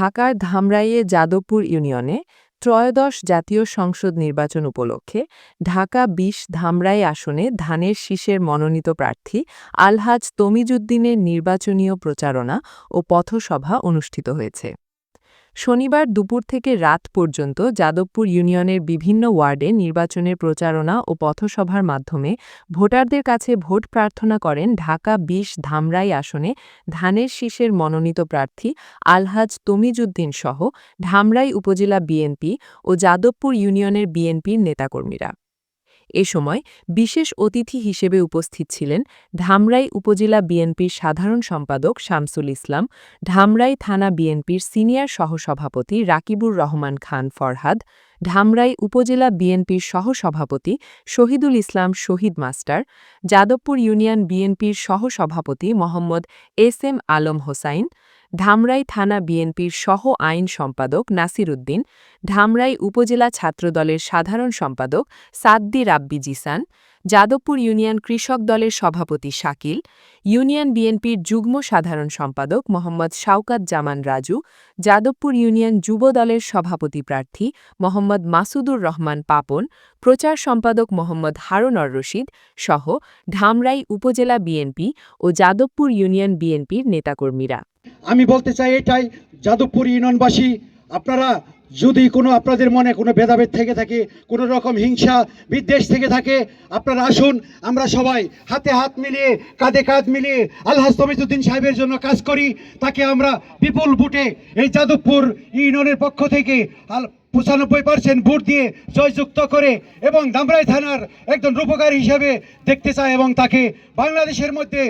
ঢাকার ধামরাইয়ে যাদবপুর ইউনিয়নে ত্রয়োদশ জাতীয় সংসদ নির্বাচন উপলক্ষে ঢাকা ২০ ধামরাই আসনে ধানের শীষের মনোনীত প্রার্থী আলহাজ তমিজউদ্দিনের নির্বাচনীয় প্রচারণা ও পথসভা অনুষ্ঠিত হয়েছে। শনিবার দুপুর থেকে রাত পর্যন্ত যাদবপুর ইউনিয়নের বিভিন্ন ওয়ার্ডে নির্বাচনের প্রচারণা ও পথসভার মাধ্যমে ভোটারদের কাছে ভোট প্রার্থনা করেন ঢাকা ২০ ধামরাই আসনে ধানের শীষের মনোনীত প্রার্থী আলহাজ তমিজউদ্দিন সহ ধামরাই উপজেলা বিএনপি ও যাদবপুর ইউনিয়নের বিএনপির নেতাকর্মীরা। এ সময় বিশেষ অতিথি হিসেবে উপস্থিত ছিলেন ধামরাই উপজেলা বিএনপির সাধারণ সম্পাদক শামসুল ইসলাম, ধামরাই থানা বিএনপির সিনিয়র সহসভাপতি রাকিবুর রহমান খান ফরহাদ, ধামরাই উপজেলা বিএনপির সহসভাপতি শহীদুল ইসলাম শহীদ মাস্টার, যাদবপুর ইউনিয়ন বিএনপির সহসভাপতি মোহাম্মদ এস.এম. আলম হোসাইন, ধামরাই থানা বিএনপির সহ আইন সম্পাদক নাসির উদ্দিন, ধামরাই উপজেলা ছাত্রদলের সাধারণ সম্পাদক সাদ্দি রাব্বি জিসান, যাদবপুর ইউনিয়ন কৃষক দলের সভাপতি শাকিল, ইউনিয়ন বিএনপির যুগ্ম সাধারণ সম্পাদক মোহাম্মদ শাওকাত জামান রাজু, যাদবপুর ইউনিয়ন যুব দলের সভাপতি প্রার্থী মোহাম্মদ মাসুদুর রহমান পাপন, প্রচার সম্পাদক মোহাম্মদ হারুনর রশিদ সহ ধামরাই উপজেলা বিএনপি ও যাদবপুর ইউনিয়ন বিএনপির নেতাকর্মীরা। আমি বলতে চাই এটাই, যাদবপুর ইউনিয়নবাসী, আপনারা যদি আপনাদের মনে কোনো ভেদাভেদ থেকে থাকে, কোনো রকম হিংসা বিদ্বেষ থেকে থাকে, আপনারা আসুন, আমরা সবাই হাতে হাত মিলিয়ে কাঁধে কাঁধ মিলিয়ে আলহাজ তমিজউদ্দিন সাহেবের জন্য কাজ করি। তাকে আমরা বিপুল ভোটে এই যাদবপুর ইউনিয়নের পক্ষ থেকে ৯৫% ভোট দিয়ে জয়যুক্ত করে এবং ধামরাই থানার একজন রূপকার হিসেবে দেখতে চাই এবং তাকে বাংলাদেশের মধ্যে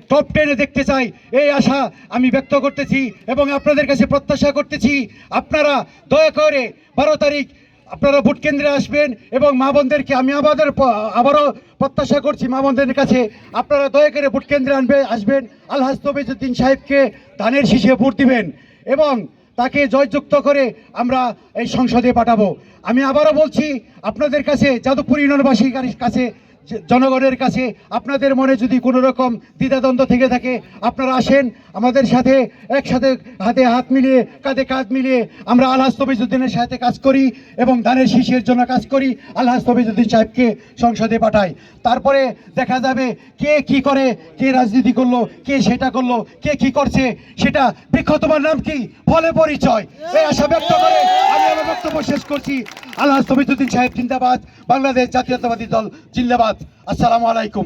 টপ 10-এ দেখতে চাই, এই আশা আমি ব্যক্ত করতেছি এবং আপনাদের কাছে প্রত্যাশা করতেছি আপনারা দয়া করে ১২ তারিখ আপনারা ভোট কেন্দ্রে আসবেন এবং মা বোনদেরকে আমি আবারও প্রত্যাশা করছি মা বোনদের কাছে আপনারা দয়া করে ভোট কেন্দ্রে আসবেন, আলহাজ তমিজউদ্দিন সাহেবকে ধানের শীষে ভোট দিবেন এবং তাকে জয়যুক্ত করে আমরা এই সংসদে পাঠাবো। আমি আবারও বলছি আপনাদের কাছে, যাদবপুর ইউনিয়নবাসীর কাছে, জনগণের কাছে, আপনাদের মনে যদি কোনো রকম দ্বিধাদ্বন্দ্ব থেকে থাকে আপনারা আসেন আমাদের সাথে, একসাথে হাতে হাত মিলিয়ে কাঁধে কাঁধ মিলিয়ে আমরা আলহাজ তমিজউদ্দিনের সাথে কাজ করি এবং ধানের শীষের জন্য কাজ করি, আলহাজ তমিজউদ্দিন সাহেবকে সংসদে পাঠাই। তারপরে দেখা যাবে কে কি করে, কে রাজনীতি করলো, কে সেটা করলো, কে কি করছে সেটা বৃক্ষ তোমার নাম কি ফলে পরিচয়, এই আশা ব্যক্ত করে আমি আমার বক্তব্য শেষ করছি। আলহাজ তমিজউদ্দিন সাহেব জিন্দাবাদ, বাংলাদেশ জাতীয়তাবাদী দল জিন্দাবাদ। আসসালামু আলাইকুম।